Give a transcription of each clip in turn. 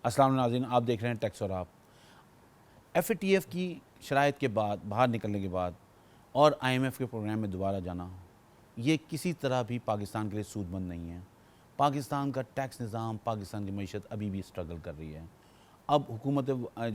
अस्सलाम वालेकुम नाज़रीन, आप देख रहे हैं टैक्स और आप। FATF की शराइत के बाद बाहर निकलने के बाद और IMF के प्रोग्राम में दोबारा जाना, ये किसी तरह भी पाकिस्तान के लिए सूदमंद नहीं है। पाकिस्तान का टैक्स निज़ाम, पाकिस्तान की मईशत अभी भी स्ट्रगल कर रही है। अब हुकूमत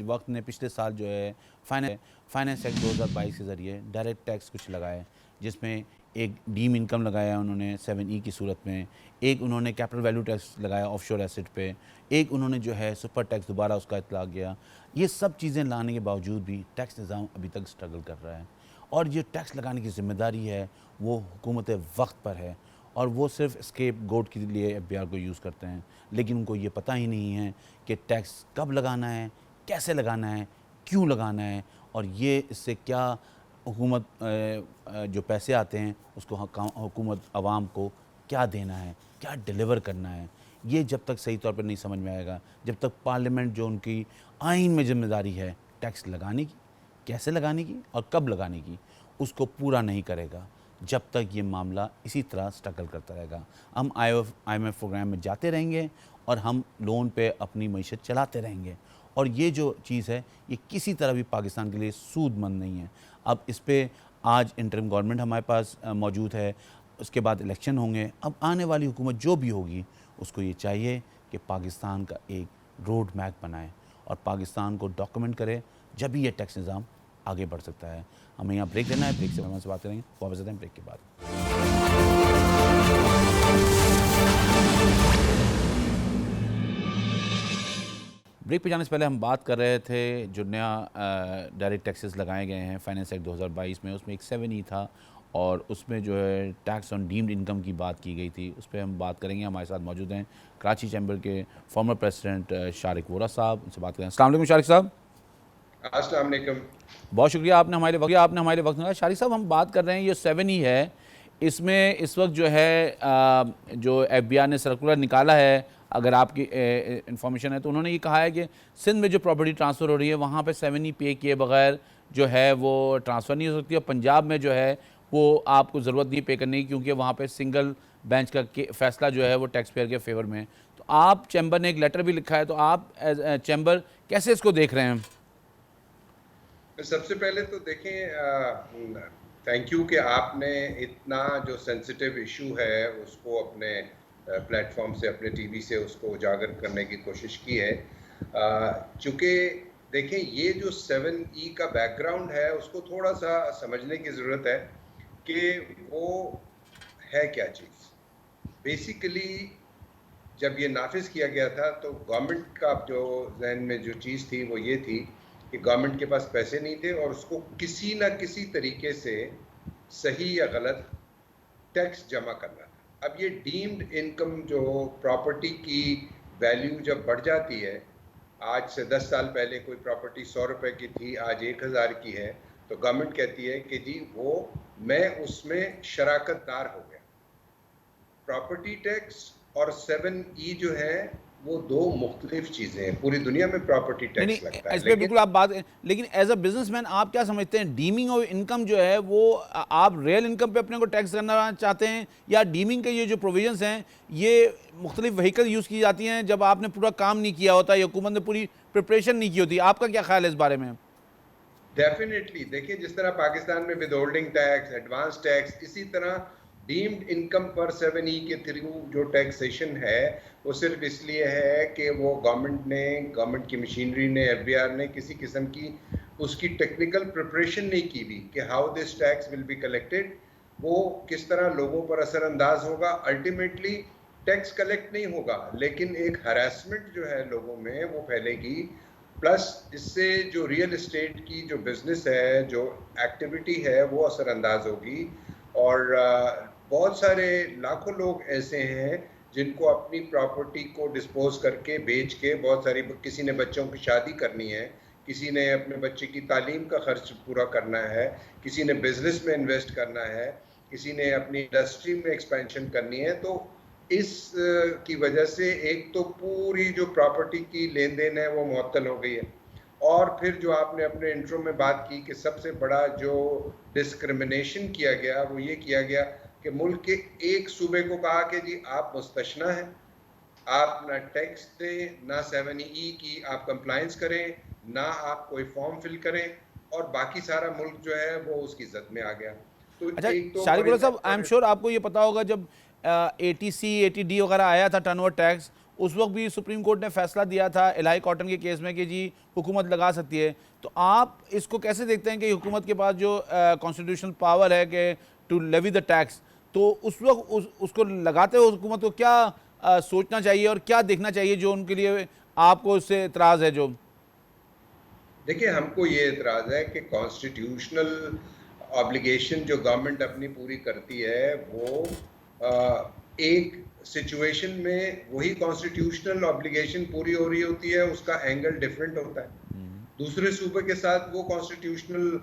वक्त ने पिछले साल जो है फाइनेंस एक्ट 2022 के ज़रिए डायरेक्ट टैक्स कुछ लगाए, जिसमें एक डीम इनकम लगाया उन्होंने 7E की सूरत में, एक उन्होंने कैपिटल वैल्यू टैक्स लगाया ऑफशोर एसेट पे, एक उन्होंने जो है सुपर टैक्स दोबारा उसका इतलाक किया। ये सब चीज़ें लाने के बावजूद भी टैक्स निज़ाम अभी तक स्ट्रगल कर रहा है और ये टैक्स लगाने की ज़िम्मेदारी है वो हुकूमत वक्त पर है और वो सिर्फ स्केप गोट के लिए FBR को यूज़ करते हैं, लेकिन उनको ये पता ही नहीं है कि टैक्स कब लगाना है, कैसे लगाना है, क्यों लगाना है और ये इससे क्या हुकूमत जो पैसे आते हैं उसको हुकूमत आवाम को क्या देना है, क्या डिलीवर करना है। ये जब तक सही तौर पर नहीं समझ में आएगा, जब तक पार्लियामेंट जो उनकी आइन में जिम्मेदारी है टैक्स लगाने की, कैसे लगाने की और कब लगाने की, उसको पूरा नहीं करेगा, जब तक ये मामला इसी तरह स्ट्रगल करता रहेगा। हम IMF प्रोग्राम में जाते रहेंगे और हम लोन पे अपनी मईशत चलाते रहेंगे और ये जो चीज़ है ये किसी तरह भी पाकिस्तान के लिए सूदमंद नहीं है। अब इस पे आज इंटरिम गवर्नमेंट हमारे पास मौजूद है, उसके बाद इलेक्शन होंगे। अब आने वाली हुकूमत जो भी होगी उसको ये चाहिए कि पाकिस्तान का एक रोड मैप बनाए और पाकिस्तान को डॉक्यूमेंट करे, जब भी ये टैक्स निज़ाम आगे बढ़ सकता है। हमें यहाँ ब्रेक लेना है, ब्रेक से हमसे बात करेंगे, वापस आते हैं ब्रेक के बाद। ब्रेक पे जाने से पहले हम बात कर रहे थे जो नया डायरेक्ट टैक्सेस लगाए गए हैं फाइनेंस एक्ट 2022 में, उसमें एक 7E था और उसमें जो है टैक्स ऑन डीम्ड इनकम की बात की गई थी। उस पर हम बात करेंगे। हमारे साथ मौजूद हैं कराची चैम्बर के फॉर्मर प्रेसिडेंट शारिक वोरा साहब, उनसे बात करें। अस्सलाम वालेकुम शारिक साहब। अस्सलाम वालेकुम। बहुत शुक्रिया, आपने हमारे वक्त निकाला। शारिक साहब, हम बात कर रहे हैं ये 7E है, इसमें इस वक्त जो है जो FBR ने सर्कुलर निकाला है, अगर आपकी इंफॉर्मेशन है तो उन्होंने ये कहा है कि सिंध में जो प्रॉपर्टी ट्रांसफ़र हो रही है वहाँ पे 7E पे किए बगैर जो है वो ट्रांसफ़र नहीं हो सकती और पंजाब में जो है वो आपको ज़रूरत नहीं पे करने की, क्योंकि वहाँ पे सिंगल बेंच का फैसला जो है वो टैक्स पेयर के फेवर में है। तो आप चैम्बर ने एक लेटर भी लिखा है, तो आप चैम्बर कैसे इसको देख रहे हैं? सबसे पहले तो देखें, थैंक यू कि आपने इतना जो सेंसिटिव इशू है उसको अपने प्लेटफॉर्म से, अपने टीवी से उसको उजागर करने की कोशिश की है। चूँकि देखें ये जो 7E का बैकग्राउंड है उसको थोड़ा सा समझने की ज़रूरत है कि वो है क्या चीज़। बेसिकली जब ये नाफिज किया गया था तो गवर्नमेंट का जो जहन में जो चीज़ थी वो ये थी कि गवर्नमेंट के पास पैसे नहीं थे और उसको किसी न किसी तरीके से सही या गलत टैक्स जमा करना था। अब ये डीम्ड इनकम जो प्रॉपर्टी की वैल्यू जब बढ़ जाती है, आज से 10 साल पहले कोई प्रॉपर्टी 100 रुपए की थी, आज 1000 की है, तो गवर्नमेंट कहती है कि जी वो मैं उसमें शराकतदार हो गया। प्रॉपर्टी टैक्स और 7E जो है वो दो मुख्तलिफ चीज़ें हैं। पूरी दुनिया में प्रॉपर्टी टैक्स लगता है, इस पे बिल्कुल आप बात, लेकिन एज अ बिजनेसमैन आप क्या समझते हैं, डीमिंग ऑफ इनकम जो है वो आप रियल इनकम पे अपने को टैक्स करना चाहते हैं या डीमिंग के ये जो प्रोविजंस हैं ये मुख्तलिफ व्हीकल यूज़ की जाती हैं जब आपने पूरा काम नहीं किया होता या हुकूमत ने पूरी प्रिपरेशन नहीं की होती? आपका क्या ख्याल है इस बारे में? डेफिनेटली देखिए, जिस तरह पाकिस्तान में with holding tax, advance tax, इसी तरह डीम्ड इनकम पर 7E के थ्रू जो टैक्सेशन है वो सिर्फ इसलिए है कि वो गवर्नमेंट की मशीनरी ने, FBR ने किसी किस्म की उसकी टेक्निकल प्रिपरेशन नहीं की भी कि how this tax will be collected, वो किस तरह लोगों पर असरअंदाज होगा। अल्टीमेटली टैक्स कलेक्ट नहीं होगा, लेकिन एक हरासमेंट जो है लोगों में वो फैलेगी, प्लस इससे जो रियल एस्टेट की जो बिजनेस है, जो एक्टिविटी है, वो असरअंदाज होगी। और बहुत सारे लाखों लोग ऐसे हैं जिनको अपनी प्रॉपर्टी को डिस्पोज करके, बेच के, बहुत सारी, किसी ने बच्चों की शादी करनी है, किसी ने अपने बच्चे की तालीम का खर्च पूरा करना है, किसी ने बिजनेस में इन्वेस्ट करना है, किसी ने अपनी इंडस्ट्री में एक्सपेंशन करनी है। तो इस की वजह से एक तो पूरी जो प्रॉपर्टी की लेन देन है वो मुअत्तल हो गई है, और फिर जो आपने अपने इंट्रो में बात की कि सबसे बड़ा जो डिस्क्रिमिनेशन किया गया वो ये किया गया कि मुल्क के एक सूबे को कहा कि जी आप मुस्तशना हैं, आप ना टैक्स दें, ना 7E की आप कंप्लायंस करें, ना आप कोई फॉर्म फिल करें, और बाकी सारा मुल्क जो है वो उसकी जद में आ गया। तो अच्छा एक तो शारिक फॉर साहब, आई एम श्योर आपको ये पता होगा जब ATC ATD वगैरह आया था, टर्नओवर टैक्स, उस वक्त भी सुप्रीम कोर्ट ने फैसला दिया था इलाही कॉटन के केस में कि जी हुकूमत लगा सकती है। तो आप इसको कैसे देखते हैं कि हुकूमत के पास जो कॉन्स्टिट्यूशनल पावर है कि टू लेवी द टैक्स, तो उस वक्त उसको लगाते हुए हुकूमत को क्या सोचना चाहिए और क्या देखना चाहिए जो उनके लिए आपको उससे इतराज़ है? जो देखिए, हमको ये एतराज़ है कि कॉन्स्टिट्यूशनल ऑब्लिगेशन जो गवर्नमेंट अपनी पूरी करती है वो एक सिचुएशन में वही कॉन्स्टिट्यूशनल ऑब्लिगेशन पूरी हो रही होती है, उसका एंगल डिफरेंट होता है। दूसरे सूबे के साथ वो कॉन्स्टिट्यूशनल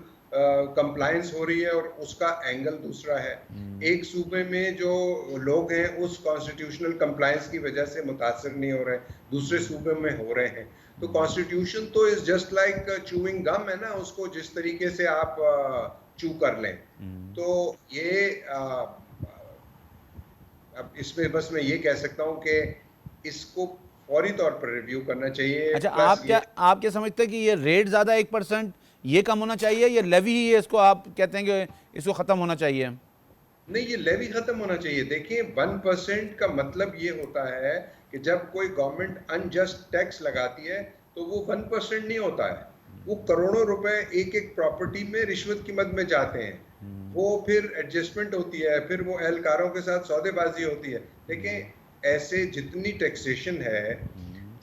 कंप्लायंस हो रही है और उसका एंगल दूसरा है। एक सूबे में जो लोग हैं उस कॉन्स्टिट्यूशनल कंप्लायंस की वजह से मुतासर नहीं हो रहे, दूसरे सूबे में हो रहे हैं। तो कॉन्स्टिट्यूशन तो इज जस्ट लाइक चूइंग गम है ना, उसको जिस तरीके से आप चू कर लें। तो ये अब इसमें बस मैं ये कह सकता हूँ कि इसको फौरी तौर पर रिव्यू करना चाहिए। अच्छा, प्लस ये आप क्या समझते हैं कि ये रेट ज़्यादा 1% ये कम होना चाहिए, या लेवी ही है इसको आप कहते हैं कि इसको ख़त्म होना चाहिए? नहीं, ये लेवी खत्म होना चाहिए। देखिए, 1% का मतलब ये होता है कि जब कोई गवर्नमेंट अनजस्ट टैक्स लगाती है तो वो 1% नहीं होता है, वो करोड़ों रुपए एक एक प्रॉपर्टी में रिश्वत की मद में जाते हैं। वो फिर एडजस्टमेंट होती है, फिर वो एहलकारों के साथ सौदेबाजी होती है। देखें, ऐसे जितनी टैक्सेशन है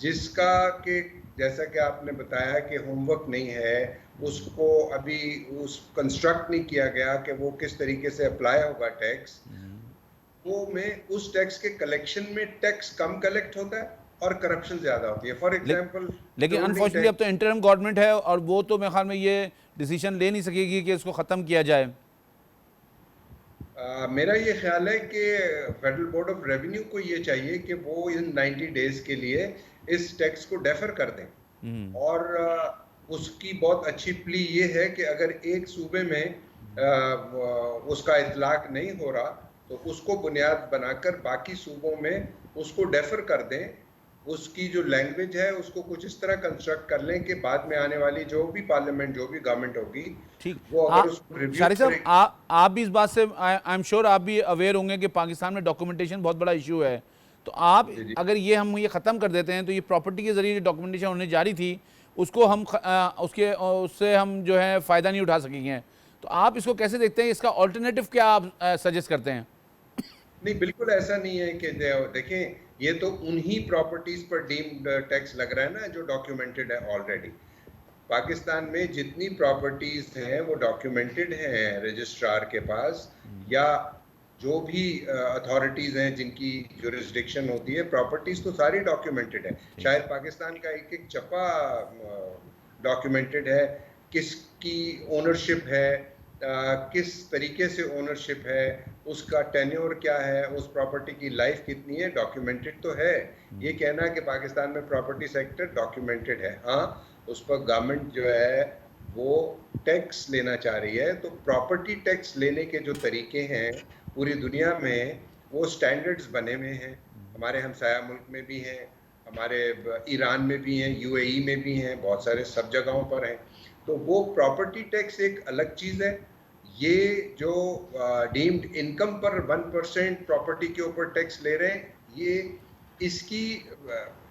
जिसका कि जैसा कि आपने बताया कि होमवर्क नहीं है, उसको अभी उस कंस्ट्रक्ट नहीं किया गया कि वो किस तरीके से अप्लाई होगा टैक्स, वो में उस टैक्स के कलेक्शन में टैक्स कम कलेक्ट होता है और करप्शन ज्यादा होती है। फॉर ले, एग्जांपल, लेकिन होल्डिंग अनफॉर्चुनेटली अब तो इंटरिम गवर्नमेंट है और वो तो मेरे ख्याल में ये डिसीजन ले नहीं सकेगी कि इसको ख़त्म किया जाए। मेरा ये ख्याल है कि फेडरल बोर्ड ऑफ रेवेन्यू को ये चाहिए कि वो इन 90 डेज के लिए इस टैक्स को डेफर कर दें। और उसकी बहुत अच्छी प्ली ये है कि अगर एक सूबे में उसका इतलाक नहीं हो रहा तो उसको बुनियाद बनाकर बाकी सूबों में उसको डेफर कर दें। उसकी जो लैंग्वेज है उसको कुछ इस तरह कंस्ट्रक्ट कर लें कि बाद में आने वाली जो भी पार्लियामेंट, जो भी गवर्नमेंट होगी, ठीक। वो अगर उसको रिव्यू शारिक साहब, करेगी। आप भी इस बात से आई एम श्योर आप भी अवेयर होंगे कि पाकिस्तान में डॉक्यूमेंटेशन बहुत बड़ा इशू है। तो आप जी जी। अगर ये हम ये ख़त्म कर देते हैं तो ये प्रॉपर्टी के ज़रिए जो डॉक्यूमेंटेशन होने जा रही थी उसको हम उससे हम जो है फ़ायदा नहीं उठा सकेंगे। तो आप इसको कैसे देखते हैं? इसका ऑल्टरनेटिव क्या आप सजेस्ट करते हैं? नहीं, बिल्कुल ऐसा नहीं है कि देखें, ये तो उन्हीं प्रॉपर्टीज पर डीम्ड टैक्स लग रहा है ना जो डॉक्यूमेंटेड है ऑलरेडी। पाकिस्तान में जितनी प्रॉपर्टीज हैं वो डॉक्यूमेंटेड हैं रजिस्ट्रार के पास, या जो भी अथॉरिटीज हैं जिनकी जुरिस्डिक्शन होती है, प्रॉपर्टीज तो सारी डॉक्यूमेंटेड है। शायद पाकिस्तान का एक एक चप्पा डॉक्यूमेंटेड है, किसकी ओनरशिप है, किस तरीके से ओनरशिप है, उसका टेन्योर क्या है, उस प्रॉपर्टी की लाइफ कितनी है, डॉक्यूमेंटेड तो है। ये कहना कि पाकिस्तान में प्रॉपर्टी सेक्टर डॉक्यूमेंटेड है, हाँ, उस पर गवर्नमेंट जो है वो टैक्स लेना चाह रही है। तो प्रॉपर्टी टैक्स लेने के जो तरीके हैं पूरी दुनिया में वो स्टैंडर्ड्स बने हुए हैं। हमारे हमसाया मुल्क में भी हैं, हमारे ईरान में भी हैं, UAE में भी हैं, बहुत सारे सब जगहों पर हैं। तो वो प्रॉपर्टी टैक्स एक अलग चीज़ है। ये जो डीम्ड इनकम पर 1% प्रॉपर्टी के ऊपर टैक्स ले रहे हैं, ये इसकी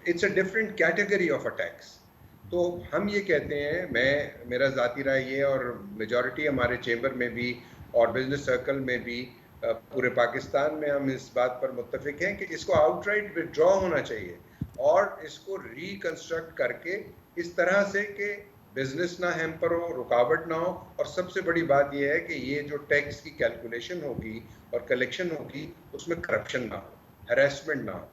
it's a different category of a tax. तो हम ये कहते हैं, मेरा ज़ाती राय ये, और मेजॉरिटी हमारे चेंबर में भी और बिजनेस सर्कल में भी पूरे पाकिस्तान में हम इस बात पर मुत्तफिक हैं कि इसको आउटराइट विड्रॉ होना चाहिए और इसको रिकंस्ट्रक्ट करके इस तरह से कि बिजनेस ना हैम्पर हो, रुकावट ना हो, और सबसे बड़ी बात यह है कि ये जो टैक्स की कैलकुलेशन होगी और कलेक्शन होगी उसमें करप्शन ना हो, हैरेसमेंट ना हो।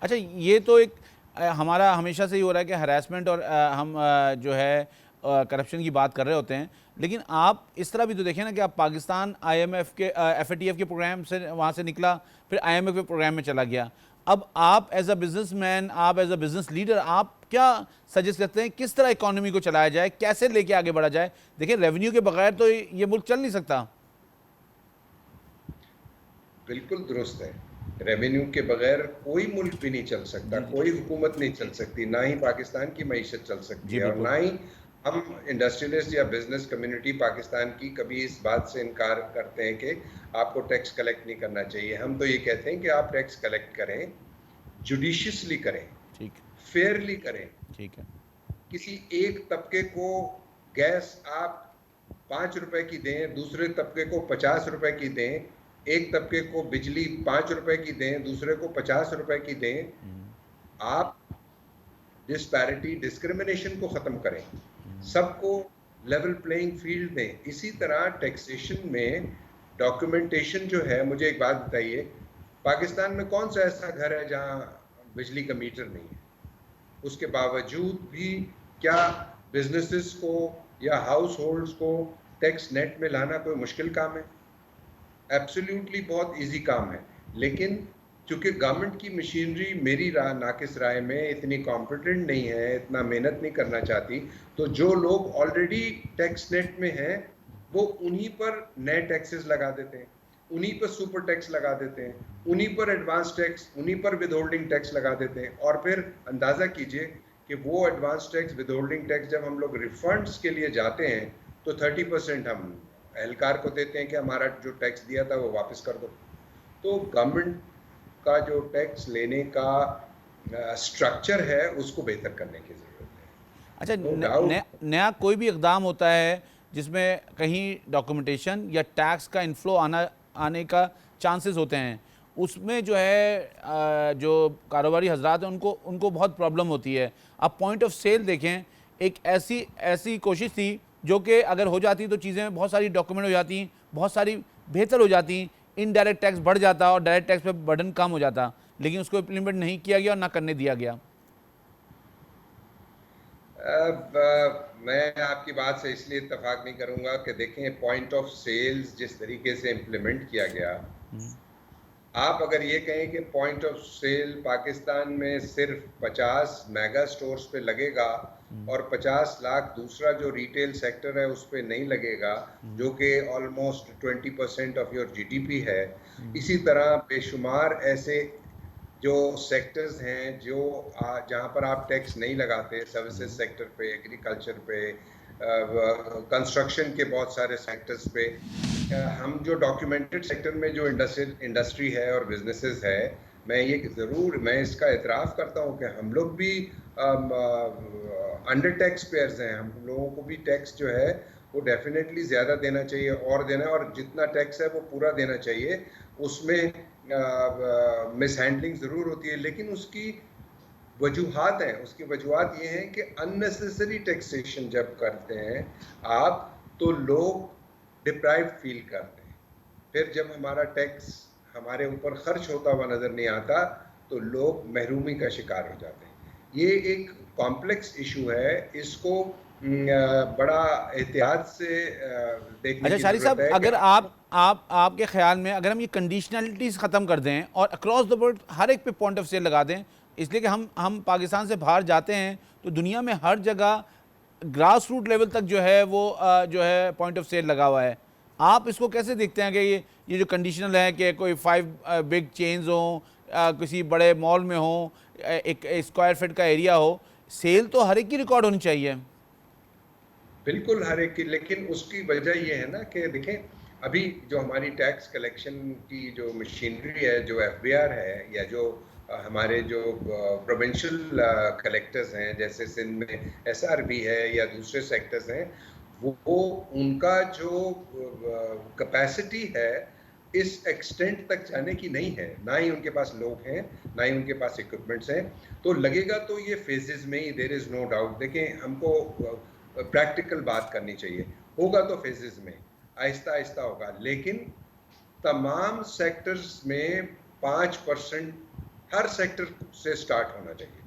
अच्छा, ये तो एक हमारा हमेशा से ही हो रहा है कि हरासमेंट और हम जो है करप्शन की बात कर रहे होते हैं, लेकिन आप इस तरह भी तो देखें ना कि आप पाकिस्तान IMF के FATF के प्रोग्राम से वहाँ से निकला, फिर IMF के प्रोग्राम में चला गया। अब आप एज अ बिजनेसमैन, आप एज अ बिजनेस लीडर, आप क्या सजेस्ट करते हैं किस तरह इकोनॉमी को चलाया जाए, कैसे लेके आगे बढ़ा जाए? देखिए, रेवेन्यू के बगैर तो ये मुल्क चल नहीं सकता। बिल्कुल दुरुस्त है। रेवेन्यू के बगैर कोई मुल्क भी नहीं चल सकता, जी जी कोई हुकूमत नहीं चल सकती, ना ही पाकिस्तान की मईशत चल सकती जी है, और बिल्कुल। ना ही हम इंडस्ट्रियलिस्ट या बिजनेस कम्युनिटी पाकिस्तान की कभी इस बात से इनकार करते हैं कि आपको टैक्स कलेक्ट नहीं करना चाहिए। हम तो ये कहते हैं कि आप टैक्स कलेक्ट करें, जुडिशियसली करें, ठीक फेयरली करें। ठीक है। किसी एक तबके को गैस आप 5 रुपए की दें, दूसरे तबके को 50 रुपए की दें, एक तबके को बिजली 5 रुपए की दें, दूसरे को 50 रुपए की दें। आप डिस्पैरिटी, डिस्क्रिमिनेशन को खत्म करें, सबको लेवल प्लेइंग फील्ड दें। इसी तरह टैक्सेशन में डॉक्यूमेंटेशन जो है, मुझे एक बात बताइए, पाकिस्तान में कौन सा ऐसा घर है जहां बिजली का मीटर नहीं है? उसके बावजूद भी क्या बिजनेसेस को या हाउस होल्ड्स को टैक्स नेट में लाना कोई मुश्किल काम है? एब्सोल्युटली बहुत इजी काम है। लेकिन चूंकि गवर्नमेंट की मशीनरी मेरी नाकिस राय में इतनी कॉम्पिटेंट नहीं है, इतना मेहनत नहीं करना चाहती, तो जो लोग ऑलरेडी टैक्स नेट में हैं वो उन्हीं पर नए टैक्सेस लगा देते हैं, उन्हीं पर सुपर टैक्स लगा देते हैं, उन्हीं पर एडवांस टैक्स, उन्हीं पर विद होल्डिंग टैक्स लगा देते हैं। और फिर अंदाज़ा कीजिए कि वो advance tax, with holding tax जब हम लोग रिफंड्स के लिए जाते हैं तो 30% हम एहलकार को देते हैं कि हमारा जो टैक्स दिया था वो वापस कर दो। तो गवर्नमेंट का जो टैक्स लेने का स्ट्रक्चर है उसको बेहतर करने की ज़रूरत है। अच्छा, नो डाउट। नया कोई भी इकदाम होता है जिसमें कहीं डॉक्यूमेंटेशन या टैक्स का इन्फ्लो आने का चांसेस होते हैं, उसमें जो है जो कारोबारी हजरात हैं उनको उनको बहुत प्रॉब्लम होती है। आप पॉइंट ऑफ सेल देखें, एक ऐसी कोशिश थी जो कि अगर हो जाती तो चीज़ें बहुत सारी डॉक्यूमेंट हो जाती, बहुत सारी बेहतर हो जाती, इनडायरेक्ट टैक्स बढ़ जाता और डायरेक्ट टैक्स पे बर्डन कम हो जाता, लेकिन उसको इम्प्लीमेंट नहीं किया गया और ना करने दिया गया। मैं आपकी बात से इसलिए इत्तेफाक नहीं करूंगा कि देखें, पॉइंट ऑफ सेल्स जिस तरीके से इम्प्लीमेंट किया गया, आप अगर ये कहें कि पॉइंट ऑफ सेल पाकिस्तान में सिर्फ 50 मेगा स्टोर्स पे लगेगा और 50 लाख दूसरा जो रिटेल सेक्टर है उस पे नहीं लगेगा, जो कि ऑलमोस्ट 20% ऑफ योर जीडीपी है। इसी तरह बेशुमार ऐसे जो सेक्टर्स हैं जो जहाँ पर आप टैक्स नहीं लगाते, सर्विसेज सेक्टर पे, एग्रीकल्चर पे, कंस्ट्रक्शन के बहुत सारे सेक्टर्स पे, हम जो डॉक्यूमेंटेड सेक्टर में जो इंडस्ट्री है और बिजनेसेस है, मैं इसका एतराफ़ करता हूँ कि हम लोग भी अंडर टैक्स पेयर्स हैं। हम लोगों को भी टैक्स जो है वो डेफिनेटली ज़्यादा देना चाहिए, और देना, और जितना टैक्स है वो पूरा देना चाहिए। उसमें मिस हैंडलिंग ज़रूर होती है, लेकिन उसकी वजूहात हैं। उसकी वजूहात ये हैं कि अननेसेसरी टैक्सेशन जब करते हैं आप, तो लोग डिप्राइव फील करते हैं। फिर जब हमारा टैक्स हमारे ऊपर खर्च होता हुआ नज़र नहीं आता तो लोग महरूमी का शिकार हो जाते हैं। ये एक कॉम्प्लेक्स इशू है, इसको बड़ा एहतियात से देखने अच्छा की शारिक ज़रूरत साहब, है कि अगर आपके ख्याल में अगर हम ये कंडीशनलिटीज़ ख़त्म कर दें और अक्रॉस द वर्ल्ड हर एक पे पॉइंट ऑफ सेल लगा दें, इसलिए कि हम पाकिस्तान से बाहर जाते हैं तो दुनिया में हर जगह ग्रास रूट लेवल तक जो है वो जो है पॉइंट ऑफ सेल लगा हुआ है। आप इसको कैसे देखते हैं कि ये जो कंडीशनल है कि कोई 5 बिग चेन्स हों, किसी बड़े मॉल में हो, एक स्क्वायर फीट का एरिया हो, सेल तो हर एक की रिकॉर्ड होनी चाहिए। बिल्कुल हर एक की, लेकिन उसकी वजह ये है ना कि देखें, अभी जो हमारी टैक्स कलेक्शन की जो मशीनरी है, जो एफबीआर है, या जो हमारे जो प्रोविंशियल कलेक्टर्स हैं, जैसे सिंध में एसआरबी है या दूसरे सेक्टर्स हैं, वो उनका जो कैपेसिटी है इस एक्सटेंट तक जाने की नहीं है। ना ही उनके पास लोग हैं, ना ही उनके पास इक्विपमेंट्स हैं। तो लगेगा तो ये फेजेस में ही, देयर इज़ नो डाउट। देखें, हमको प्रैक्टिकल बात करनी चाहिए, होगा तो फेजेस में, आहिस्ता आहिस्ता होगा, लेकिन तमाम सेक्टर्स में 5% हर सेक्टर से स्टार्ट होना चाहिए,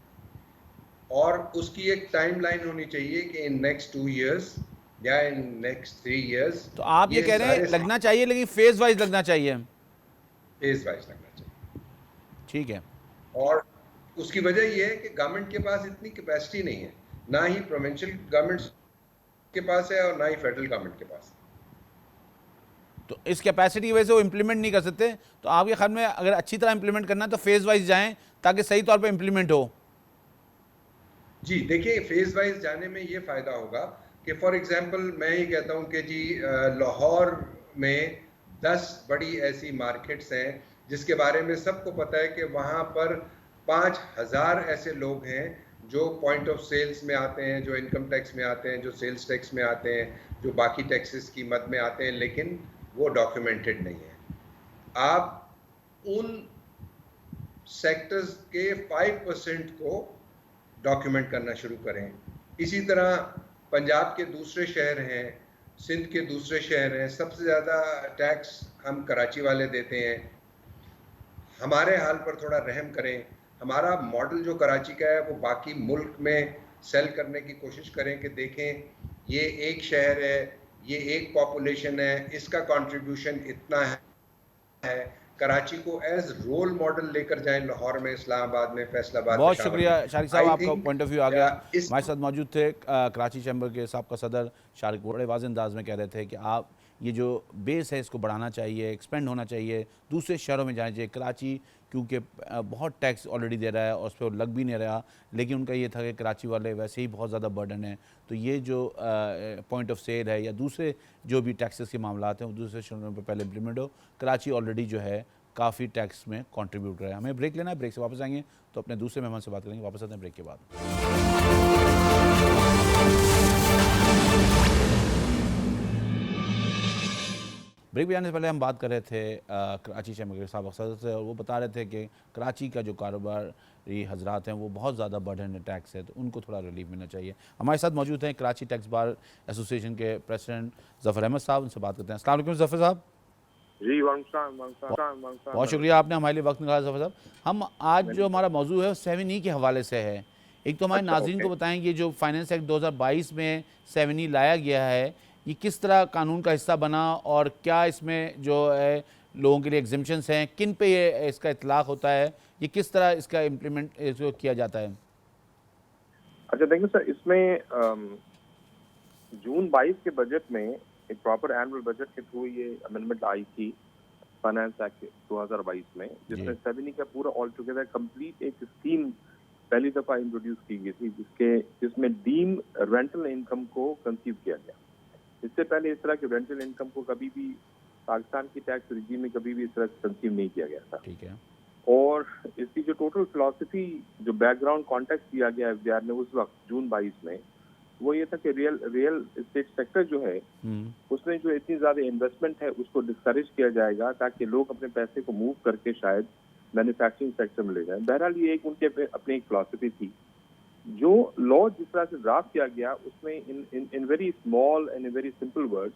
और उसकी एक टाइमलाइन होनी चाहिए कि इन नेक्स्ट 2 इयर्स या इन नेक्स्ट 3 इयर्स तो आप ये कह रहे हैं लगना चाहिए, लेकिन फेज वाइज लगना चाहिए। फेज वाइज लगना चाहिए। ठीक है। और उसकी वजह यह है कि गवर्नमेंट के पास इतनी कैपेसिटी नहीं है, ना ही प्रोविंशियल गवर्नमेंट्स के पास है और ना ही फेडरल गवर्नमेंट के पास। तो इस कैपेसिटी की वजह से वो इम्प्लीमेंट नहीं कर सकते। तो आपके ख्याल में अगर अच्छी तरह इम्प्लीमेंट करना है तो फेज़ वाइज जाएं ताकि सही तौर पे इम्प्लीमेंट हो। जी देखिए, फेज वाइज जाने में ये फायदा होगा कि फॉर एग्जांपल मैं ये कहता हूँ कि जी लाहौर में 10 बड़ी ऐसी मार्केट्स हैं जिसके बारे में सबको पता है कि वहाँ पर 5,000 ऐसे लोग हैं जो पॉइंट ऑफ सेल्स में आते हैं, जो इनकम टैक्स में आते हैं, जो सेल्स टैक्स में आते हैं, जो बाकी टैक्सेस की मद में आते हैं, लेकिन वो डॉक्यूमेंटेड नहीं है। आप उन सेक्टर्स के 5% को डॉक्यूमेंट करना शुरू करें। इसी तरह पंजाब के दूसरे शहर हैं, सिंध के दूसरे शहर हैं, सबसे ज़्यादा टैक्स हम कराची वाले देते हैं। हमारे हाल पर थोड़ा रहम करें। हमारा मॉडल जो कराची का है वो बाकी मुल्क में सेल करने की कोशिश करें कि देखें ये एक शहर है, ये एक पॉपुलेशन है, इसका कंट्रीब्यूशन इतना है। कराची को एज रोल मॉडल लेकर जाएं, लाहौर में, इस्लामाबाद में, फैसलाबाद, बहुत पेशावर शुक्रिया में। शारिक साहब, आई आपका थिंक पॉइंट ऑफ व्यू आ गया। इस हमारे साथ मौजूद थे कराची चैम्बर के साबका सदर शारिक, बड़े वाज़ेह अंदाज में कह रहे थे कि आप ये जो बेस है इसको बढ़ाना चाहिए, एक्सपेंड होना चाहिए, दूसरे शहरों में जाना चाहिए। कराची क्योंकि बहुत टैक्स ऑलरेडी दे रहा है और उस पर लग भी नहीं रहा, लेकिन उनका ये था कि कराची वाले वैसे ही बहुत ज़्यादा बर्डन है, तो ये जो पॉइंट ऑफ सेल है या दूसरे जो भी टैक्सेस के मामला हैं वो दूसरे शहरों पर पहले इम्प्लीमेंट हो। कराची ऑलरेडी जो है काफ़ी टैक्स में कंट्रीब्यूट कर रहा है। हमें ब्रेक लेना है, ब्रेक से वापस आएंगे तो अपने दूसरे मेहमान से बात करेंगे। वापस आते हैं ब्रेक के बाद। ब्रेक पे जाने से पहले हम बात कर रहे थे कराची चैम्बर के साबका सदर से, और वो बता रहे थे कि कराची का जो कारोबारी हजरात हैं वो बहुत ज़्यादा बर्डन है टैक्स है, तो उनको थोड़ा रिलीफ मिलना चाहिए। हमारे साथ मौजूद हैं कराची टैक्स बार एसोसिएशन के प्रेसिडेंट ज़फ़र अहमद साहब, उनसे बात करते हैं। अस्सलाम वालेकुम ज़फ़र साहब। जी बहुत शुक्रिया आपने हमारे लिए वक्त निकाला ज़फ़र साहब। हम आज जो हमारा मौजू है 7E के हवाले से है। एक तो हमारे अच्छा, नाज़रीन को ओके। बताएं ये जो फाइनेंस एक्ट 2022 में 7E लाया गया है, ये किस तरह कानून का हिस्सा बना और क्या इसमें जो है लोगों के लिए एग्जिम्पशंस हैं, किन पे ये इसका इतलाक़ होता है, ये किस तरह इसका इम्प्लीमेंट इसको किया जाता है? अच्छा देखिए सर, इसमें जून 22 के बजट में एक प्रॉपर एनुअल बजट के थ्रू ये अमेंडमेंट आई थी फाइनेंस एक्ट 2022 में, जिसमें 7E का पूरा ऑल टुगेदर कंप्लीट एक स्कीम पहली दफा इंट्रोड्यूस की गई थी, जिसमें डीम रेंटल इनकम को कंसीव किया गया। इससे पहले इस तरह के रेंटल इनकम को कभी भी पाकिस्तान की टैक्स रिजीम में कभी भी इस तरह से कंसीव नहीं किया गया था। ठीक है। और इसकी जो टोटल फिलॉसफी, जो बैकग्राउंड कॉन्टेक्स्ट दिया गया एफडीआर ने उस वक्त जून 22 में, वो ये था कि रियल एस्टेट सेक्टर जो है उसमें जो इतनी ज्यादा इन्वेस्टमेंट है उसको डिस्करेज किया जाएगा, ताकि लोग अपने पैसे को मूव करके शायद मैन्युफैक्चरिंग सेक्टर में ले जाएं। बहरहाल ये एक उनके अपनी एक फिलॉसफी थी। जो लॉ जिस तरह से ड्राफ्ट किया गया उसमें in very small and very simple words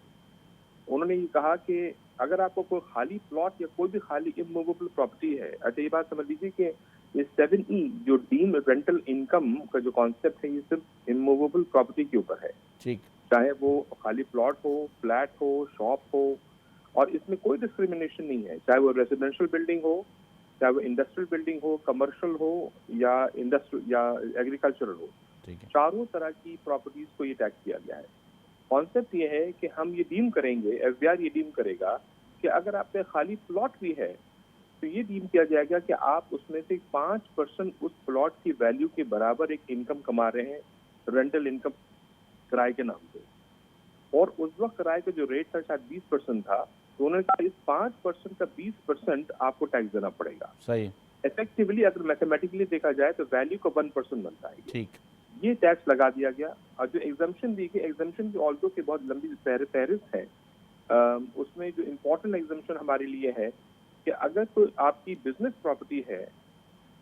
उन्होंने ये कहा कि अगर आपको कोई खाली प्लॉट या कोई भी खाली इमूवेबल प्रॉपर्टी है, अच्छा ये बात समझ लीजिए कि ये 7E जो डीम रेंटल इनकम का जो कॉन्सेप्ट है ये सिर्फ इमूवेबल प्रॉपर्टी के ऊपर है। ठीक। चाहे वो खाली प्लॉट हो, फ्लैट हो, शॉप हो, और इसमें कोई डिस्क्रिमिनेशन नहीं है, चाहे वो रेजिडेंशियल बिल्डिंग हो, चाहे वो इंडस्ट्रियल बिल्डिंग हो, कमर्शियल हो या इंडस्ट्रियल या एग्रीकल्चरल हो। ठीक है। चारों तरह की प्रॉपर्टीज को ये टैक्स किया गया है। कॉन्सेप्ट ये है कि हम ये डीम करेंगे, एफबीआर ये डीम करेगा कि अगर आप पे खाली प्लॉट भी है तो ये डीम किया जाएगा कि आप उसमें से 5% उस प्लॉट की वैल्यू के बराबर एक इनकम कमा रहे हैं, रेंटल इनकम किराए के नाम पे। और उस वक्त किराए का जो रेट था शायद 20% था, तो उन्होंने कहा इस 5% का 20% आपको टैक्स देना पड़ेगा। सही। इफेक्टिवली अगर मैथमेटिकली देखा जाए तो वैल्यू का 1% बनता है। ठीक। ये टैक्स लगा दिया गया। और जो एग्जम्पशन दी गई, एग्जम्पशन की ऑल्दो की बहुत लंबी फहरिस्त है, उसमें जो इम्पोर्टेंट एग्जम्पशन हमारे लिए है कि अगर कोई आपकी बिजनेस प्रॉपर्टी है,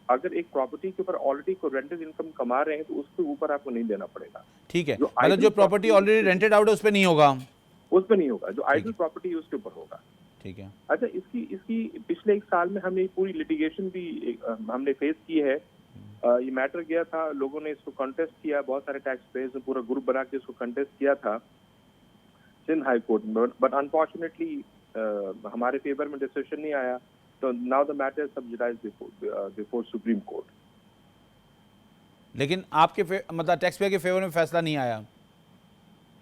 अगर एक प्रॉपर्टी के ऊपर ऑलरेडी कोई रेंटल इनकम कमा रहे हैं तो उसके ऊपर आपको नहीं देना पड़ेगा। ठीक है, मतलब जो प्रॉपर्टी ऑलरेडी रेंटेड आउट है उस पर नहीं होगा। उस पर नहीं होगा, जो आइडल प्रॉपर्टी है उसके ऊपर होगा। ठीक है। अच्छा, इसकी पिछले एक साल में हमने पूरी लिटिगेशन भी हमने फेस की है। ये मैटर गया था, लोगों ने इसको कंटेस्ट किया, बहुत सारे टैक्स पेयर्स ने पूरा ग्रुप बना के इसको कंटेस्ट किया था सिंध हाई कोर्ट में, बट अनफॉर्चुनेटली हमारे फेवर में डिसीजन नहीं आया, तो now the matter subjudiced before supreme court. लेकिन आपके मतलब टैक्स पेयर के फेवर में फैसला नहीं आया?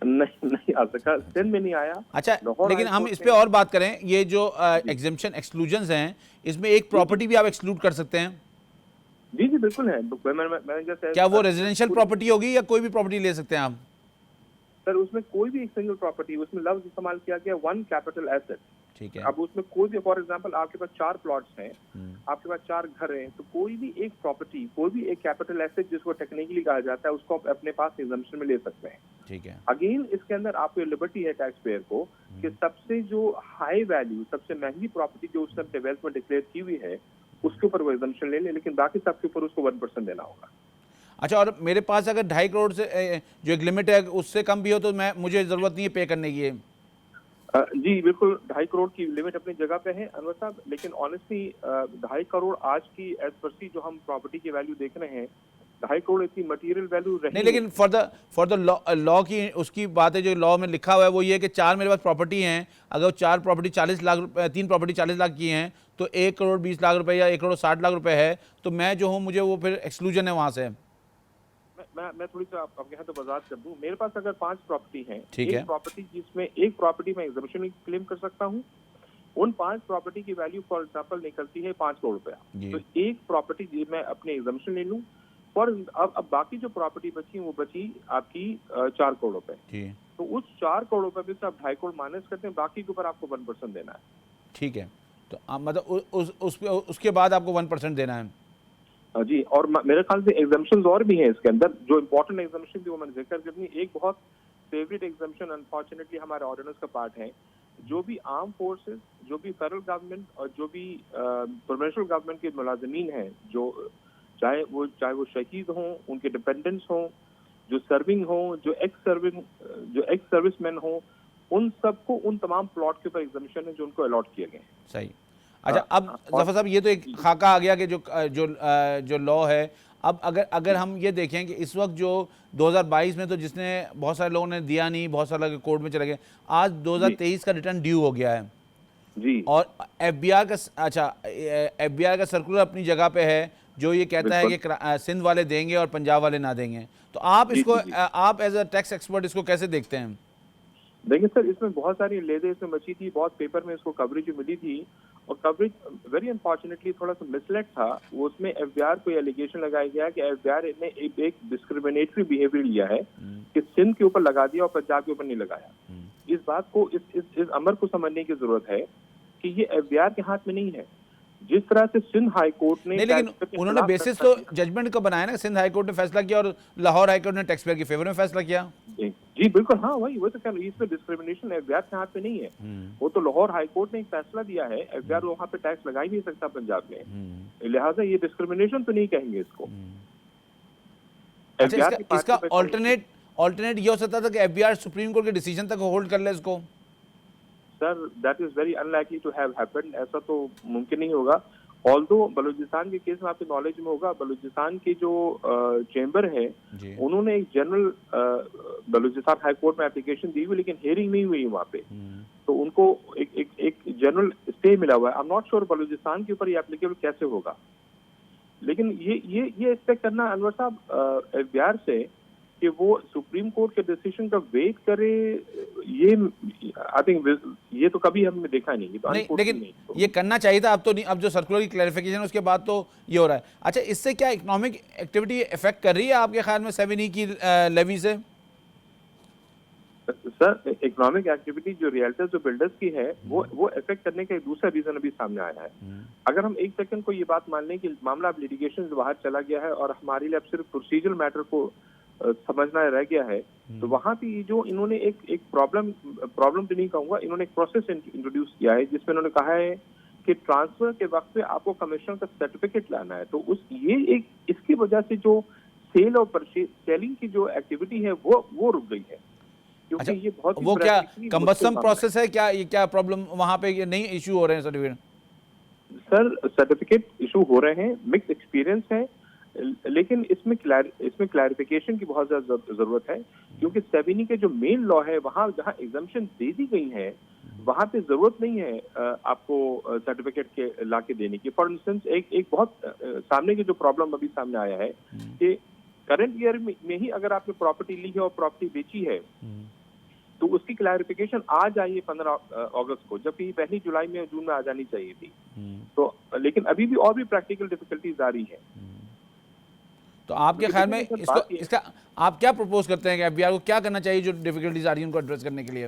नहीं आ सका, सिंध में नहीं आया। अच्छा, लाहौर लेकिन हम हाईकोर्ट इस पे और बात करें, ये जो एग्जेम्पशन एक्सक्लूजन्स हैं, इसमें एक प्रॉपर्टी भी आप एक्सक्लूड कर सकते हैं। जी जी बिल्कुल है। मैंने जैसे क्या वो रेजिडेंशियल प्रॉपर्टी होगी या कोई भी प्रॉपर्टी ले सकते हैं आप? सर उसमें कोई भी एक सिंगल प्रॉपर्टी, उसमें लफ्ज इस्तेमाल किया गया वन कैपिटल एसेट। ठीक है। अब उसमें कोई भी, फॉर एग्जांपल आपके पास 4 प्लॉट्स हैं, आपके पास 4 घर हैं, तो कोई भी एक प्रॉपर्टी, कोई भी एक कैपिटल एसेट जिसको टेक्निकली कहा जाता है, उसको आप अपने पास एग्जम्पशन में ले सकते हैं। ठीक है। अगेन इसके अंदर आपको लिबर्टी है टैक्स पेयर को कि सबसे जो हाई वैल्यू, सबसे महंगी प्रॉपर्टी जो उसने अपने वेल्थ में डिक्लेयर की हुई है, उसके ऊपर वो एग्जम्पशन ले लें, लेकिन बाकी सबके ऊपर उसको 1% देना होगा। अच्छा, और मेरे पास अगर 2.5 करोड़ से जो एक लिमिट है उससे कम भी हो तो मुझे ज़रूरत नहीं है पे करने की? जी बिल्कुल, 2.5 करोड़ की लिमिट अपनी जगह पे है अनवर साहब, लेकिन ऑनेस्टली 2.5 करोड़ आज की एज पर सी जो हम प्रॉपर्टी की वैल्यू देख रहे हैं, 2.5 करोड़ इतनी मटेरियल वैल्यू रही नहीं, लेकिन फॉर द लॉ की उसकी बात है, जो लॉ में लिखा हुआ है वो ये है कि 4 मेरे पास प्रॉपर्टी हैं, अगर 4 प्रॉपर्टी 40 लाख रुपए, 3 प्रॉपर्टी 40 लाख की हैं, तो 1 करोड़ 20 लाख रुपए या 1 करोड़ 60 लाख रुपए है, तो मैं जो हूँ मुझे वो फिर एक्सक्लूजन है वहाँ से। मैं थोड़ी सा आपके यहाँ तो वजाहत कर दूं। मेरे पास अगर 5 प्रॉपर्टी हैं, ठीक है। एक प्रॉपर्टी जिसमें एक प्रॉपर्टी मैं एग्जम्पशन क्लेम कर सकता हूँ, उन 5 प्रॉपर्टी की वैल्यू फॉर एग्जांपल निकलती है 5 करोड़ रुपया, तो एक प्रॉपर्टी मैं अपने एग्जम्पशन ले लूँ, और अब बाकी जो प्रॉपर्टी बची वो बची आपकी 4 करोड़ रुपए, तो उस 4 करोड़ रुपए में से आप 2.5 करोड़ माइनस करते हैं, बाकी के ऊपर आपको 1% देना है। ठीक है, तो मतलब उसके बाद आपको 1% देना है। जी, और मेरे ख्याल से एग्जम्पशंस और भी हैं इसके अंदर, जो इम्पोर्टेंट एग्जम्पशन थी वो मैंने जिक्र कर दी। एक बहुत फेवरेट एग्जम्पशन अनफॉर्चुनेटली हमारे ऑर्डिनेंस का पार्ट है, जो भी आर्म फोर्सेस, जो भी फेडरल गवर्नमेंट और जो भी प्रोविंशियल गवर्नमेंट के मुलाजमीन हैं, जो चाहे वो शहीद हों, उनके डिपेंडेंट्स हों, जो सर्विंग हों, जो एक्स सर्विसमैन हों, उन सबको उन तमाम प्लॉट के ऊपर एग्जम्पशन है जो उनको अलॉट किए गए हैं। सही। अच्छा, अब जफर साहब ये तो एक खाका आ गया कि जो लॉ है, अब अगर हम ये देखें कि इस वक्त जो 2022 में तो जिसने बहुत सारे लोगों ने दिया नहीं, बहुत सारे लोग कोर्ट में चले गए, आज 2023 का रिटर्न ड्यू हो गया है जी, और एफबीआर का सर्कुलर अपनी जगह पे है जो ये कहता है कि सिंध वाले देंगे और पंजाब वाले ना देंगे, तो आप इसको आप एज अ टैक्स एक्सपर्ट इसको कैसे देखते हैं? देखिए सर, इसमें बहुत सारी लेदे इसमें बची थी, बहुत पेपर में इसको कवरेज मिली थी, और कवरेज वेरी अनफॉर्चुनेटली थोड़ा सा मिसलेड था। वो उसमें एफबीआर को एलिगेशन लगाया गया कि एफबीआर ने एक डिस्क्रिमिनेटरी बिहेवियर लिया है कि सिंध के ऊपर लगा दिया और पंजाब के ऊपर नहीं लगाया। इस बात को, इस अमर को समझने की जरूरत है कि ये एफबीआर के हाथ में नहीं है। जिस तरह से सिंध हाई कोर्ट ने, लेकिन उन्होंने बेसिस तो जजमेंट का बनाया ना, सिंध हाई कोर्ट ने फैसला किया और लाहौर हाई कोर्ट ने टैक्स पेयर के फेवर में फैसला किया। जी बिल्कुल, हाँ वही वो तो कह रहा हूं, इसमें डिस्क्रिमिनेशन एफबीआर के हाथ में नहीं है। वो तो लाहौर हाई कोर्ट ने एक फैसला दिया है, एफबीआर वहां पे टैक्स लगा ही नहीं सकता पंजाब में, लिहाजा ये डिस्क्रिमिनेशन तो नहीं कहेंगे इसको। अच्छा, इसका ऑल्टरनेट ये हो सकता था कि एफबीआर सुप्रीम कोर्ट के डिसीजन तक होल्ड कर ले इसको? Sir that is very unlikely to have happened, ऐसा तो मुमकिन नहीं होगा। ऑल्दो बलूचिस्तान के केस में आपके नॉलेज में होगा, बलूचिस्तान की जो चेंबर है उन्होंने एक जनरल बलूचिस्तान हाई कोर्ट में एप्लीकेशन दी हुई, लेकिन हियरिंग नहीं हुई वहाँ पे, तो उनको एक जनरल स्टे मिला हुआ है। I am not sure Balochistan के ऊपर ये एप्लीकेबल कैसे होगा, लेकिन ये एक्सपेक्ट करना अनवर साहब एफबीआर से कि वो सुप्रीम कोर्ट के डिसीजन का वेट करे, ये आई थिंक ये तो कभी हमने देखा नहीं। तो नहीं, लेकिन ये करना चाहिए था, अब तो नहीं। अब जो सर्कुलर की क्लैरिफिकेशन उसके बाद तो ये हो रहा है। अच्छा, इससे क्या इकोनॉमिक एक्टिविटी इफेक्ट कर रही है आपके ख्याल में 7E की लेवी से? सर इकोनॉमिक एक्टिविटी जो रियल्टर्स जो बिल्डर्स की है वो इफेक्ट करने का एक दूसरा रीजन अभी सामने आया है। अगर हम एक सेकंड को ये बात मान लें कि मामला अब लिटिगेशन बाहर चला गया है और हमारे लिए अब सिर्फ प्रोसीजरल मैटर को समझना रह गया है, तो वहां पे जो इन्होंने एक प्रॉब्लम तो नहीं कहूंगा, इन्होंने एक प्रोसेस इंट्रोड्यूस किया है जिसमें इन्होंने कहा है कि ट्रांसफर के वक्त पे आपको कमिश्नर का सर्टिफिकेट लाना है। तो इसकी वजह से जो सेल और परचेज सेलिंग की जो एक्टिविटी है वो रुक गई है, क्योंकि अच्छा, ये बहुत वो क्या कम्बसम प्रोसेस है क्या? ये क्या प्रॉब्लम वहां पे ये नहीं इशू हो रहे हैं सर्टिफिकेट? सर सर्टिफिकेट इशू हो रहे हैं, मिक्स एक्सपीरियंस है, लेकिन इसमें क्लैरिफिकेशन की बहुत ज्यादा जरूरत है, क्योंकि 7E के जो मेन लॉ है वहां जहां एग्जम्पशन दे दी गई है वहां पे जरूरत नहीं है आपको सर्टिफिकेट के ला के देने की। फॉर इंस्टेंस एक बहुत सामने की जो प्रॉब्लम अभी सामने आया है कि करंट ईयर में ही अगर आपने प्रॉपर्टी ली है और प्रॉपर्टी बेची है, तो उसकी क्लैरिफिकेशन आज आई है 15 अगस्त को, जबकि पहली जुलाई में जून में आ जानी चाहिए थी। तो लेकिन अभी भी और भी प्रैक्टिकल डिफिकल्टीज आ रही है। तो आपके ख्याल में इसका आप क्या प्रपोज करते हैं कि एफबीआर को क्या करना चाहिए जो डिफिकल्टीज आ रही है उनको एड्रेस करने के लिए?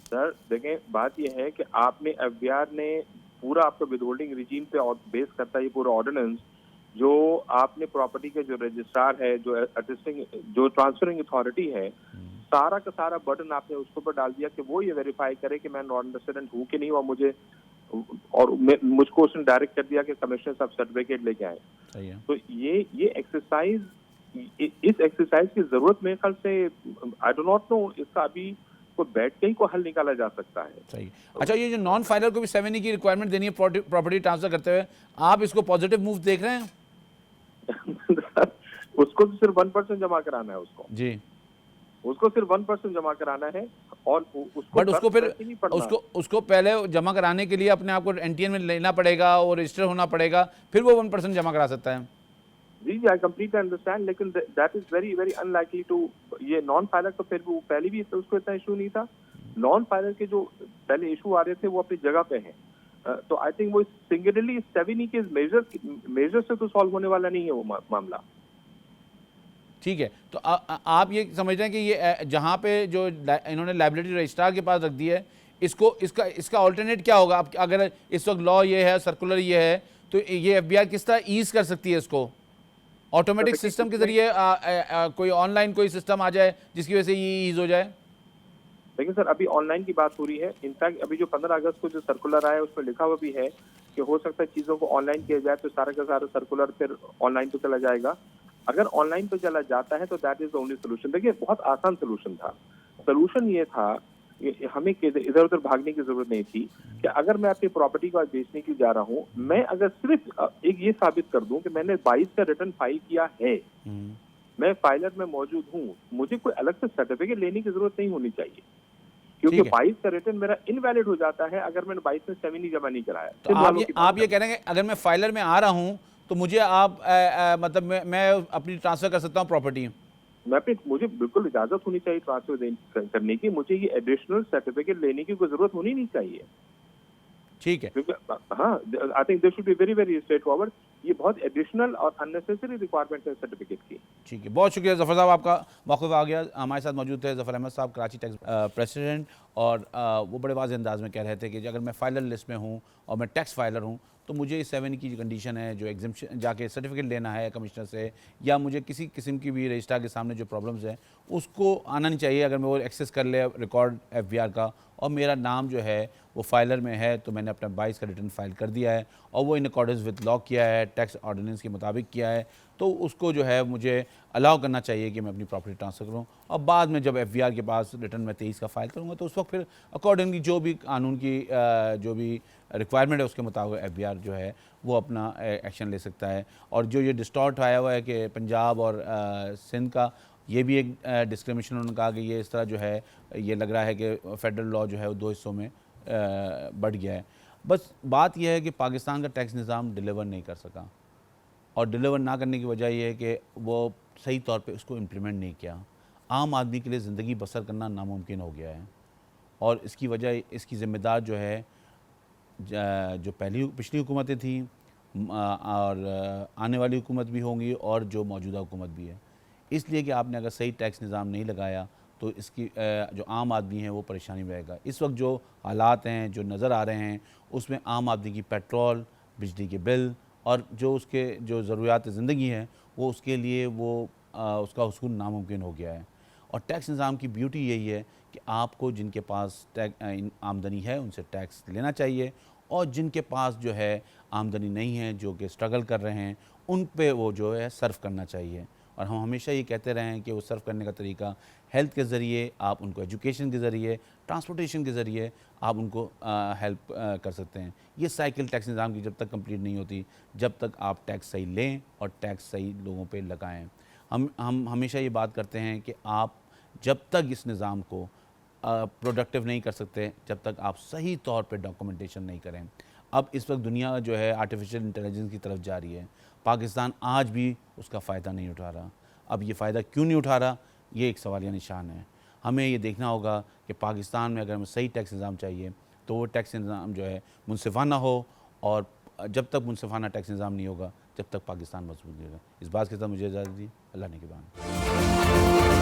सर देखें, बात यह है कि आपने एफबीआर ने पूरा आपका विदहोल्डिंग रिजीम पे बेस करता है ये पूरा ऑर्डिनेंस, जो आपने प्रॉपर्टी के जो रजिस्ट्रार है, जो असिस्टिंग जो ट्रांसफरिंग अथॉरिटी है, सारा का सारा बर्डन आपने उसके ऊपर डाल दिया कि वो ये वेरीफाई करे कि मैं नॉन रेसिडेंट हूँ कि नहीं, और मुझको उसने डायरेक्ट कर दिया कि कमिश्नर साहब सर्टिफिकेट लेके आए। तो ये एक्सरसाइज, इस एक्सरसाइज की जरूरत मेरे ख्याल से, आई डो नॉट नो, इसका अभी को बैठ के ही को हल निकाला जा सकता है। सही। अच्छा, ये जो नॉन फाइलर को भी 7E की रिक्वायरमेंट देनी है प्रॉपर्टी ट्रांसफर करते हुए, आप इसको पॉजिटिव मूव देख रहे हैं? उसको तो सिर्फ 1% जमा कराना है उसको सिर्फ 1% जमा कराना है, और उसको फिर उसको पहले जमा कराने के लिए अपने आप को एनटीएन में लेना पड़ेगा और रजिस्टर होना पड़ेगा, फिर वो 1% जमा करा सकता है। जी, आई कंप्लीटली अंडरस्टैंड, लेकिन that is very very unlikely to, ये नॉन फाइलर तो फिर वो पहले भी तो उसको इतना इशू नहीं था। नॉन फाइलर के जो पहले इशू आ रहे थे वो अपनी जगह पे हैं। तो आई थिंक वो सिंगुलरली 7E के मेजर से तो सॉल्व होने वाला नहीं है वो मामला। ठीक है, तो आप ये समझ रहे हैं कि ये जहाँ पे जो इन्होंने लाइबिलिटी रजिस्ट्रार के पास रख दी है, इसका ऑल्टरनेट क्या होगा? आप अगर इस वक्त लॉ ये है, सर्कुलर ये है, तो ये एफबीआर किस तरह ईज कर सकती है इसको? ऑटोमेटिक सिस्टम के जरिए कोई ऑनलाइन कोई सिस्टम आ जाए जिसकी वजह से ये ईज हो जाए? देखिए सर, अभी ऑनलाइन की बात हो रही है। इनफैक्ट अभी जो 15 अगस्त को जो सर्कुलर आया है उसमें लिखा हुआ भी है कि हो सकता है चीज़ों को ऑनलाइन किया जाए, तो सारा का सारा सर्कुलर फिर ऑनलाइन तो चला जाएगा। अगर ऑनलाइन पे चला जाता है तो that is the only solution. देखिए, बहुत आसान सोल्यूशन था। सोल्यूशन ये था, हमें इधर उधर भागने की जरूरत नहीं थी कि अगर मैं अपनी प्रॉपर्टी को आज बेचने के लिए जा रहा हूँ, मैं अगर सिर्फ एक ये साबित कर दूं कि मैंने 22 का रिटर्न फाइल किया है, मैं फाइलर में मौजूद हूँ, मुझे कोई अलग से सर्टिफिकेट लेने की जरूरत नहीं होनी चाहिए, क्योंकि 22 का रिटर्न मेरा इनवैलिड हो जाता है अगर मैंने 22 में 7 जमा नहीं कराया। तो आप ये कह रहे हैं कि अगर मैं फाइलर में आ रहा हूँ तो मुझे आप मतलब मैं अपनी ट्रांसफर कर सकता हूँ प्रॉपर्टी? मुझे बिल्कुल इजाजत होनी चाहिए ट्रांसफर करने की। मुझे ये एडिशनल सर्टिफिकेट लेने की कोई जरूरत होनी नहीं चाहिए। ठीक है, हाँ, I think this should be very very straight forward. ये बहुत एडिशनल और अननेसेसरी रिक्वायरमेंट है सर्टिफिकेट की। ठीक है, बहुत शुक्रिया जफर साहब, आपका मौक़िफ़ आ गया। हमारे साथ मौजूद थे जफर अहमद साहब, कराची टैक्स प्रेसिडेंट, और वो बड़े वाज़ेह अंदाज में कह रहे थे कि अगर मैं फाइलर लिस्ट में हूँ और मैं टैक्स फाइलर हूँ तो मुझे 7 की जो कंडीशन है, जो एग्जम्पशन जाके सर्टिफिकेट लेना है कमिश्नर से, या मुझे किसी किस्म की भी रजिस्ट्रार के सामने जो प्रॉब्लम्स है उसको आना नहीं चाहिए। अगर मैं वो एक्सेस कर ले रिकॉर्ड एफबीआर का और मेरा नाम जो है वो फाइलर में है, तो मैंने अपना 22 का रिटर्न फाइल कर दिया है और वो इन अकॉर्डेंस विद लॉ किया है, टैक्स ऑर्डिनेंस के मुताबिक किया है, तो उसको जो है मुझे अलाउ करना चाहिए कि मैं अपनी प्रॉपर्टी ट्रांसफ़र करूँ। और बाद में जब एफबीआर के पास रिटर्न मैं 23 का फाइल करूँगा तो उस वक्त फिर अकॉर्डिंगली जो भी कानून की जो भी रिक्वायरमेंट है उसके मुताबिक एफबीआर जो है वो अपना एक्शन ले सकता है। और जो ये डिस्टॉर्ट आया हुआ है कि पंजाब और सिंध का, ये भी एक डिस्क्रिमिनेशन उन्होंने कहा कि ये इस तरह जो है ये लग रहा है कि फेडरल लॉ जो है वो 2 हिस्सों में बढ़ गया है। बस बात यह है कि पाकिस्तान का टैक्स निज़ाम डिलीवर नहीं कर सका, और डिलीवर ना करने की वजह यह है कि वो सही तौर पे उसको इम्प्लीमेंट नहीं किया। आम आदमी के लिए ज़िंदगी बसर करना नामुमकिन हो गया है, और इसकी वजह, इसकी ज़िम्मेदार जो है जो पिछली हुकूमतें थीं और आने वाली हुकूमत भी होंगी और जो मौजूदा हुकूमत भी है। इसलिए कि आपने अगर सही टैक्स निज़ाम नहीं लगाया तो इसकी जो आम आदमी है वो परेशानी में रहेगा। इस वक्त जो हालात हैं जो नज़र आ रहे हैं उसमें आम आदमी की पेट्रोल, बिजली के बिल और जो उसके जो ज़रूरियात ज़िंदगी हैं वो उसके लिए वो उसका हुसूल नामुमकिन हो गया है। और टैक्स निज़ाम की ब्यूटी यही है कि आपको जिनके पास आमदनी है उनसे टैक्स लेना चाहिए, और जिनके पास जो है आमदनी नहीं है, जो कि स्ट्रगल कर रहे हैं, उन पे वो जो है सर्व करना चाहिए। और हम हमेशा ये कहते रहे हैं कि वो सर्व करने का तरीका हेल्थ के ज़रिए, आप उनको एजुकेशन के ज़रिए, ट्रांसपोर्टेशन के ज़रिए आप उनको हेल्प कर सकते हैं। ये साइकिल टैक्स निज़ाम की जब तक कंप्लीट नहीं होती, जब तक आप टैक्स सही लें और टैक्स सही लोगों पे लगाएं। हम हमेशा ये बात करते हैं कि आप जब तक इस निज़ाम को प्रोडक्टिव नहीं कर सकते, जब तक आप सही तौर पे डॉक्यूमेंटेशन नहीं करें। अब इस वक्त दुनिया जो है आर्टिफिशियल इंटेलिजेंस की तरफ जा रही है, पाकिस्तान आज भी उसका फ़ायदा नहीं उठा रहा। अब ये फ़ायदा क्यों नहीं उठा रहा, ये एक सवालिया निशान है। हमें ये देखना होगा कि पाकिस्तान में अगर हमें सही टैक्स निज़ाम चाहिए तो वो टैक्स निज़ाम जो है मुनसिफाना हो, और जब तक मुनसिफाना टैक्स निज़ाम नहीं होगा जब तक पाकिस्तान मजबूत नहीं होगा। इस बात के साथ मुझे इजाज़त दी। अल्लाह ने के बाद।